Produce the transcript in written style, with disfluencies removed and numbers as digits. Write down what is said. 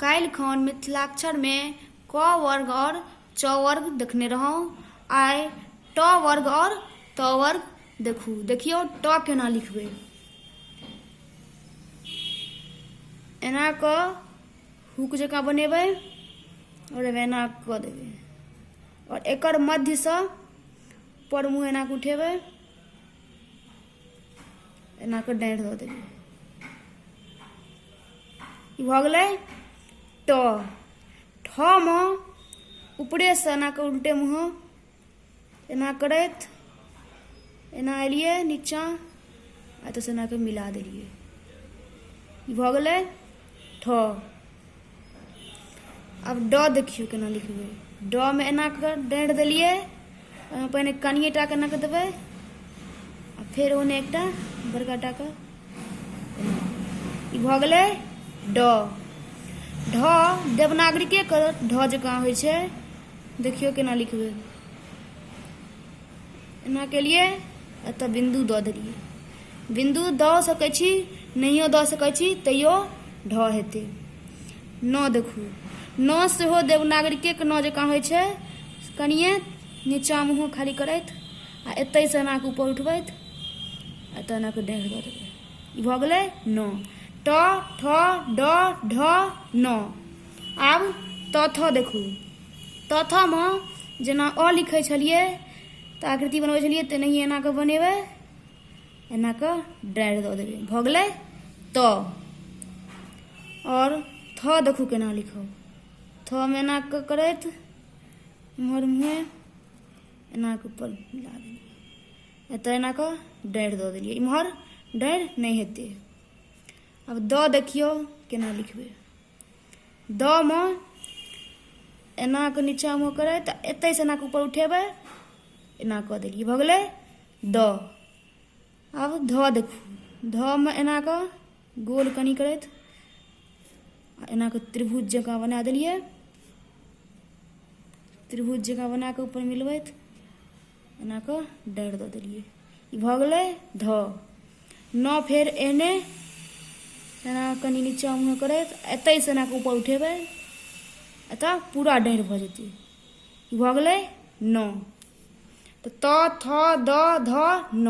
काल्हिखन मिथिलाक्षर में क वर्ग और च वर्ग देखने रहौं। आइ ट वर्ग और त वर्ग देखू। देखियो ट केना लिखबै। एना क हुक जकाँ बनेबै और एना क देबै और एकर मध्य से पर मुँह एना के उठेबै, एना के डाँढ़ि दऽ देबै। ई भऽ गेलै ट। ठ में ऊपरे से एना के उल्टे मुँह एना करैत एना एलियै नीचाँ आ एतऽ से एना के मिला देलियै। ई भऽ गेलै ठ। अब ड देखियो केना लिखबै। ड में एना के डाँढ़ि देलियै, पहिने कनिए टा के एना के देबै आ फेर ओने एकटा बड़का टा के। ई भऽ गेलै ड। ढ देवनागरिके के ढ जकाँ होइ छै। देखियो केना लिखबै। एना केलियै, एतऽ बिंदु दऽ देलियै। बिंदु दऽ सकै छी, नहियो दऽ सकै छी, तैयो ढ हेतै। न देखू। न सेहो देवनागरिके के न जकाँ होइ छै। कनिए नीचाँ मुँह खाली करैत आ एतै से एना के ऊपर उठबैत एतऽ एना के डाँढ़ि दऽ देबै। ई भऽ गेलै न। ट ठ ड ढ न। आब त थ देखू। त थ में जेना अ लिखै छलियै तऽ आकृति बनबै छलियै तेनाहिए एना के बनेबै, एना के डाँढ़ि दऽ देबै। भऽ गेलै त। और थ देखू केना लिखब। थ में एना के करैत इम्हर मुँहे एना के ऊपर मिला देलियै, एतऽ एना के डाँढ़ि दऽ देलियै। इम्हर डाँढ़ि नहि हेतै। अब द देखियो केना लिखबै। द में एना के नीचा मुँह करैत एतै से एना के ऊपर उठेबै, एना कऽ देलियै। भऽ गेलै द। अब ध देखू। ध में एना के गोल कनी करैत एना के त्रिभुज जकाँ बना देलियै। त्रिभुज जकाँ बना के ऊपर मिलबैत एना के डाँढ़ि दऽ देलियै। ई भऽ गेलै ध। न फेर एने एना कनी नीचा मुँह करैत एतै से एना के ऊपर उठेबै, एतऽ पूरा डाँढ़ि भऽ जेतै। ई भऽ गेलै न। तऽ त थ द ध न।